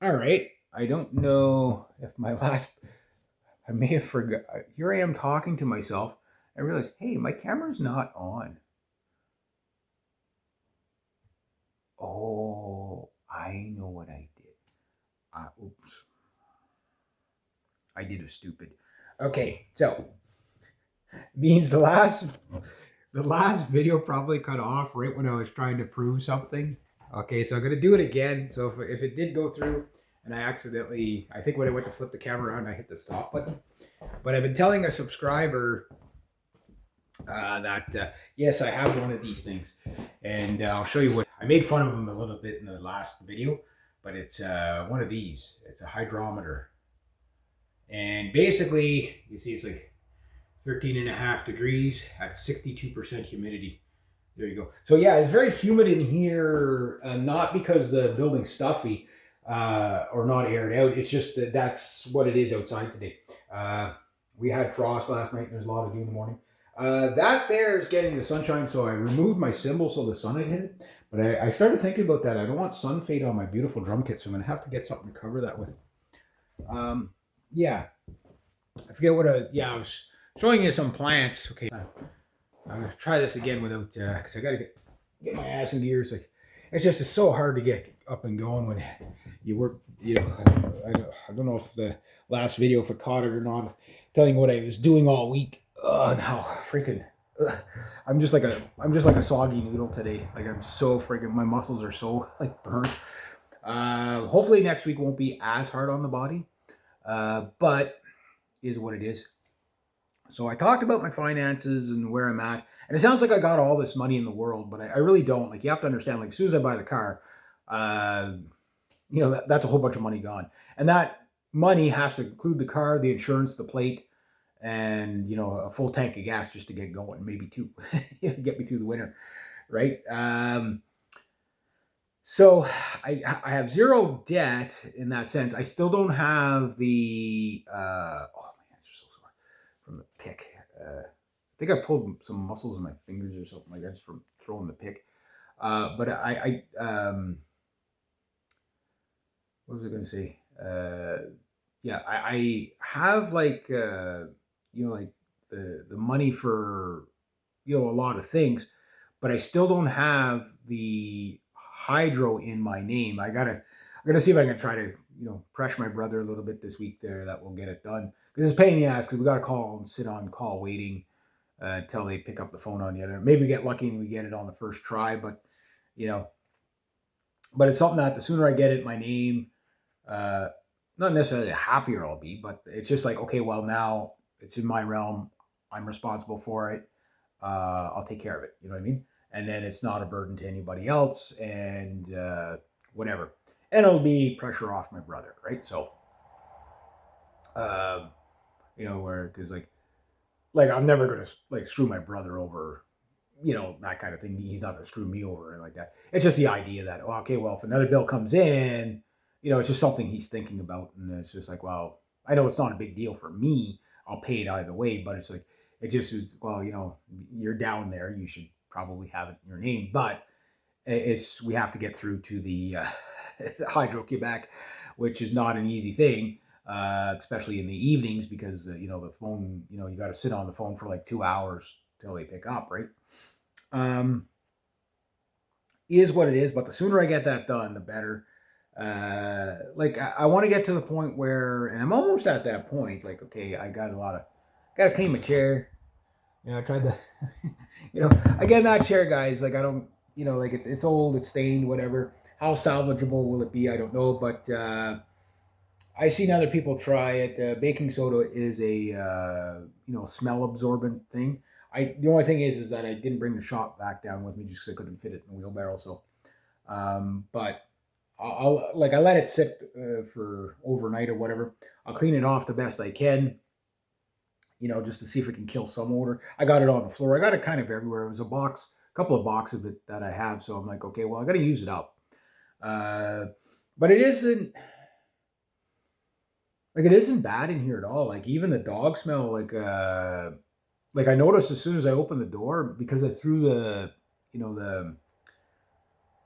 All right. I don't know if my last, I may have forgot. Here I am talking to myself. I realized, hey, my camera's not on. Oh, I know what I did. Oops. I did a stupid. Okay, so means the last video probably cut off right when I was trying to prove something. Okay, so I'm gonna do it again. So if it did go through and I accidentally, I think when I went to flip the camera on, I hit the stop button. But I've been telling a subscriber that yes, I have one of these things, and I'll show you what I made fun of him a little bit in the last video. But it's one of these. It's a hydrometer, and basically, you see, it's like 13 and a half degrees at 62% humidity. There you go. So yeah, it's very humid in here, not because the building's stuffy or not aired out. It's just that that's what it is outside today. We had frost last night, and there's a lot of dew in the morning. That there is getting the sunshine, so I removed my cymbal so the sun had hit it. But I started thinking about that. I don't want sun fade on my beautiful drum kit, so I'm going to have to get something to cover that with. Yeah, I forget what I was. Yeah, I was showing you some plants. Okay, I'm gonna try this again without because I gotta get my ass in gears. Like it's so hard to get up and going when you work. You know, I don't know if the last video if I caught it or not. Telling what I was doing all week. Now freaking. I'm just like a soggy noodle today. Like I'm so freaking. My muscles are so like burnt. Hopefully next week won't be as hard on the body. But is what it is. So I talked about my finances and where I'm at, and it sounds like I got all this money in the world, but I really don't. Like you have to understand, like as soon as I buy the car, uh, that's a whole bunch of money gone, and that money has to include the car, the insurance, the plate, and a full tank of gas just to get going, maybe two, get me through the winter, right? So I have zero debt in that sense. I still don't have the oh my hands are so sore from the pick. I think I pulled some muscles in my fingers or something like that just from throwing the pick. But what was I going to say? Yeah, I have like like the money for a lot of things, but I still don't have the hydro in my name. I gotta see if I can try to pressure my brother a little bit this week there. That will get it done because it's a pain in the ass because we got to call and sit on call waiting until they pick up the phone on the other. Maybe we get lucky and we get it on the first try, but you know, but it's something that the sooner I get it in my name, uh, not necessarily the happier I'll be, but it's just like, okay, well, now it's in my realm. I'm responsible for it. I'll take care of it. You know what I mean? And then it's not a burden to anybody else and whatever. And it'll be pressure off my brother, right? So, uh, where, because like I'm never going to like screw my brother over, that kind of thing. He's not going to screw me over or like that. It's just the idea that, oh, okay, well, if another bill comes in, it's just something he's thinking about. And it's just like, well, I know it's not a big deal for me. I'll pay it either way, but it's like, it just is, well, you're down there. You should probably have it in your name. But we have to get through to the Hydro Quebec, which is not an easy thing. Especially in the evenings because the phone you got to sit on the phone for like 2 hours till they pick up, right? um is what it is, but the sooner I get that done the better. Like I want to get to the point where, and I'm almost at that point, like, okay, I gotta clean my chair. I tried to again, that chair, guys, like I don't, like it's old, it's stained, whatever. How salvageable will it be? I don't know, but I've seen other people try it. Baking soda is a smell absorbent thing. The only thing is that I didn't bring the shop vac down with me just because I couldn't fit it in the wheelbarrow. So, but I let it sit for overnight or whatever. I'll clean it off the best I can. Just to see if it can kill some odor. I got it on the floor. I got it kind of everywhere. It was a couple of boxes of it that I have. So I'm like, okay, well, I got to use it up. But it isn't. Like it isn't bad in here at all. Like even the dog smell, like I noticed as soon as I opened the door because I threw the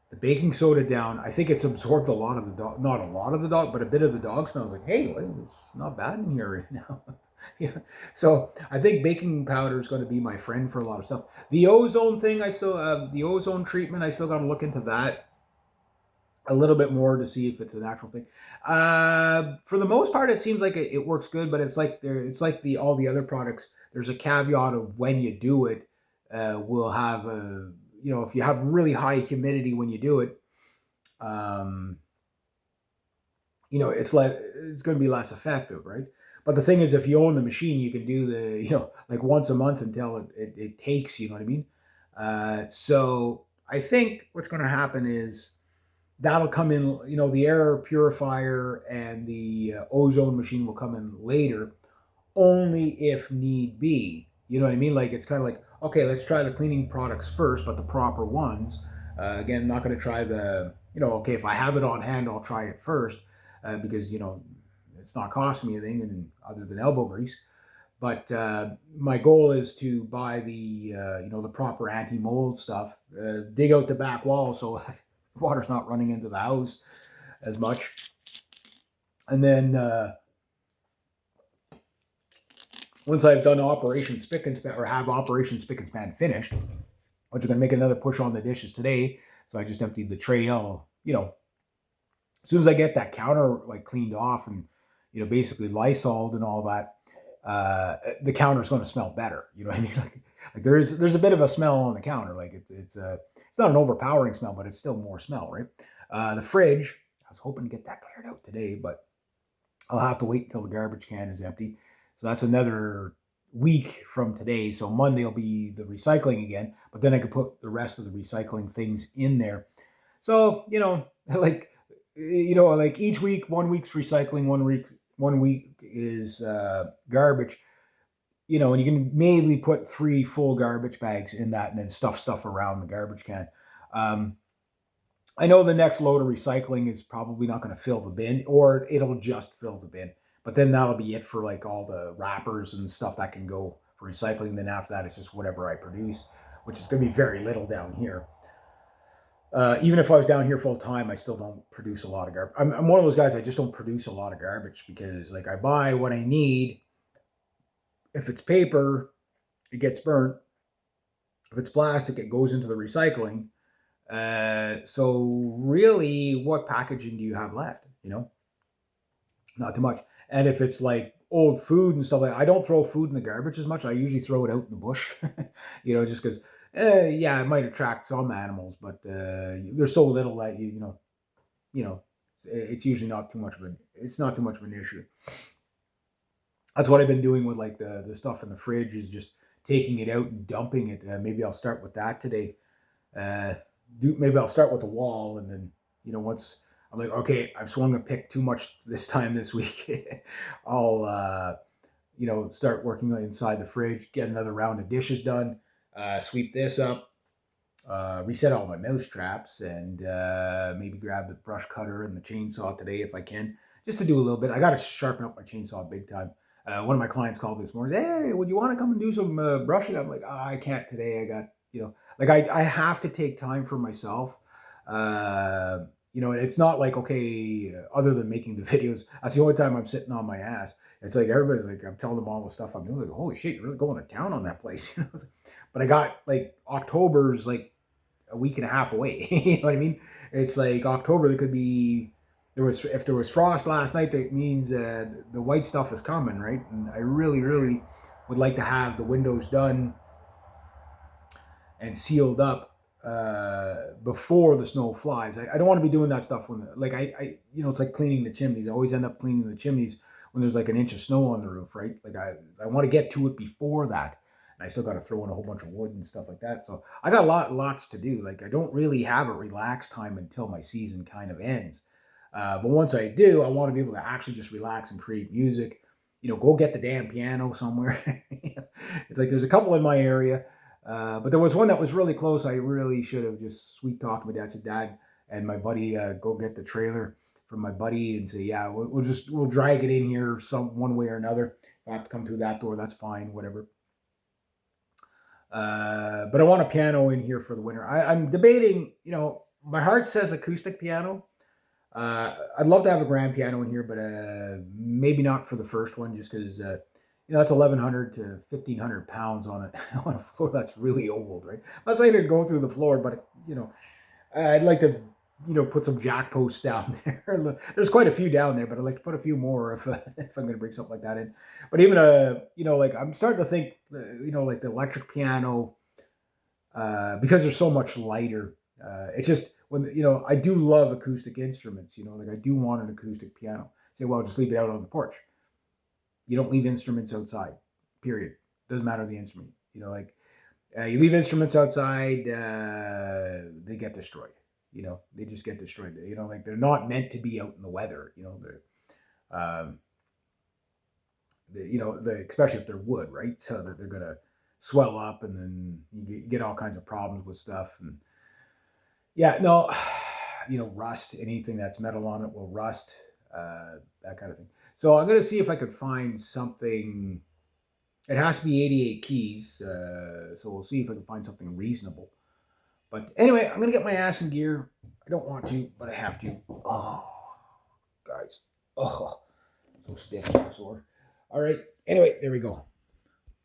the baking soda down. I think it's absorbed a lot of the dog, not a lot of the dog, but a bit of the dog smell. I was like, hey, well, it's not bad in here right now. Yeah. So I think baking powder is going to be my friend for a lot of stuff. The ozone thing, the ozone treatment, I still got to look into that a little bit more to see if it's an actual thing. For the most part, it seems like it works good, but it's like the all the other products. There's a caveat of when you do it. Will have a if you have really high humidity when you do it, um, it's going to be less effective, right? But the thing is, if you own the machine, you can do the like once a month until it takes. You know what I mean? So I think what's going to happen is that'll come in. The air purifier and the ozone machine will come in later, only if need be. You know what I mean? Like it's kind of like, okay, let's try the cleaning products first, but the proper ones. Again, I'm not going to try okay, if I have it on hand, I'll try it first because it's not costing me anything and other than elbow grease. But my goal is to buy the proper anti mold stuff, dig out the back wall so water's not running into the house as much, and then once I've done Operation Spick and Span, or have Operation Spick and Span finished, which I'm going to make another push on the dishes today. So I just emptied the tray. As soon as I get that counter like cleaned off and, basically Lysoled and all that, the counter is going to smell better. You know what I mean? Like there's a bit of a smell on the counter. Like it's not an overpowering smell, but it's still more smell, right? The fridge, I was hoping to get that cleared out today, but I'll have to wait until the garbage can is empty. So that's another week from today. So Monday will be the recycling again, but then I could put the rest of the recycling things in there. So, like each week, 1 week's recycling, 1 week is garbage, and you can maybe put 3 full garbage bags in that and then stuff around the garbage can. I know the next load of recycling is probably not going to fill the bin, or it'll just fill the bin. But then that'll be it for like all the wrappers and stuff that can go for recycling. Then after that, it's just whatever I produce, which is going to be very little down here. Even if I was down here full time, I still don't produce a lot of garbage. I'm one of those guys. I just don't produce a lot of garbage because like I buy what I need. If it's paper, it gets burnt. If it's plastic, it goes into the recycling. So really, what packaging do you have left? Not too much. And if it's like old food and stuff like that, I don't throw food in the garbage as much. I usually throw it out in the bush, just because, yeah, it might attract some animals, but there's so little that it's usually it's not too much of an issue. That's what I've been doing with like the stuff in the fridge is just taking it out and dumping it. Maybe I'll start with that today. Maybe I'll start with the wall, and then once I'm like, okay, I've swung a pick too much this week. I'll start working inside the fridge, get another round of dishes done, sweep this up, reset all my mouse traps, and maybe grab the brush cutter and the chainsaw today if I can, just to do a little bit. I got to sharpen up my chainsaw big time. One of my clients called me this morning. Hey, would you want to come and do some brushing? I'm like, I can't today. I got I have to take time for myself. It's not like, okay, other than making the videos, that's the only time I'm sitting on my ass. It's like everybody's like, I'm telling them all the stuff I'm doing. Like, holy shit, you're really going to town on that place. But I got like October's like a week and a half away. You know what I mean? It's like October, if there was frost last night, that means the white stuff is coming, right? And I really, really would like to have the windows done and sealed up before the snow flies. I don't want to be doing that stuff when it's like cleaning the chimneys. I always end up cleaning the chimneys when there's like an inch of snow on the roof, right? Like I want to get to it before that. And I still got to throw in a whole bunch of wood and stuff like that. So I got lots to do. Like I don't really have a relaxed time until my season kind of ends. But once I do, I want to be able to actually just relax and create music. Go get the damn piano somewhere. It's like there's a couple in my area. But there was one that was really close. I really should have just sweet talked my dad. I said, Dad and my buddy, go get the trailer from my buddy and say, yeah, we'll drag it in here one way or another. If I have to come through that door, that's fine, whatever. But I want a piano in here for the winter. I'm debating, my heart says acoustic piano. I'd love to have a grand piano in here, but maybe not for the first one, just because that's 1,100 to 1,500 pounds on it on a floor that's really old, right? I'm not saying it'd go through the floor, but I'd like to put some jack posts down there. There's quite a few down there, but I'd like to put a few more if if I'm going to bring something like that in. But even like I'm starting to think, like the electric piano, because they're so much lighter. It's just when I do love acoustic instruments. Like I do want an acoustic piano. Say, well, just leave it out on the porch. You don't leave instruments outside. Period. Doesn't matter the instrument. Like you leave instruments outside, they get destroyed. They just get destroyed. Like they're not meant to be out in the weather. Um, especially if they're wood, right? So that they're gonna swell up, and then you get all kinds of problems with stuff. And yeah, no, rust. Anything that's metal on it will rust. That kind of thing. So I'm gonna see if I could find something. It has to be 88 keys, so we'll see if I can find something reasonable. But anyway, I'm gonna get my ass in gear. I don't want to, but I have to. Oh, guys, oh, so stiff, so sore. All right. Anyway, there we go.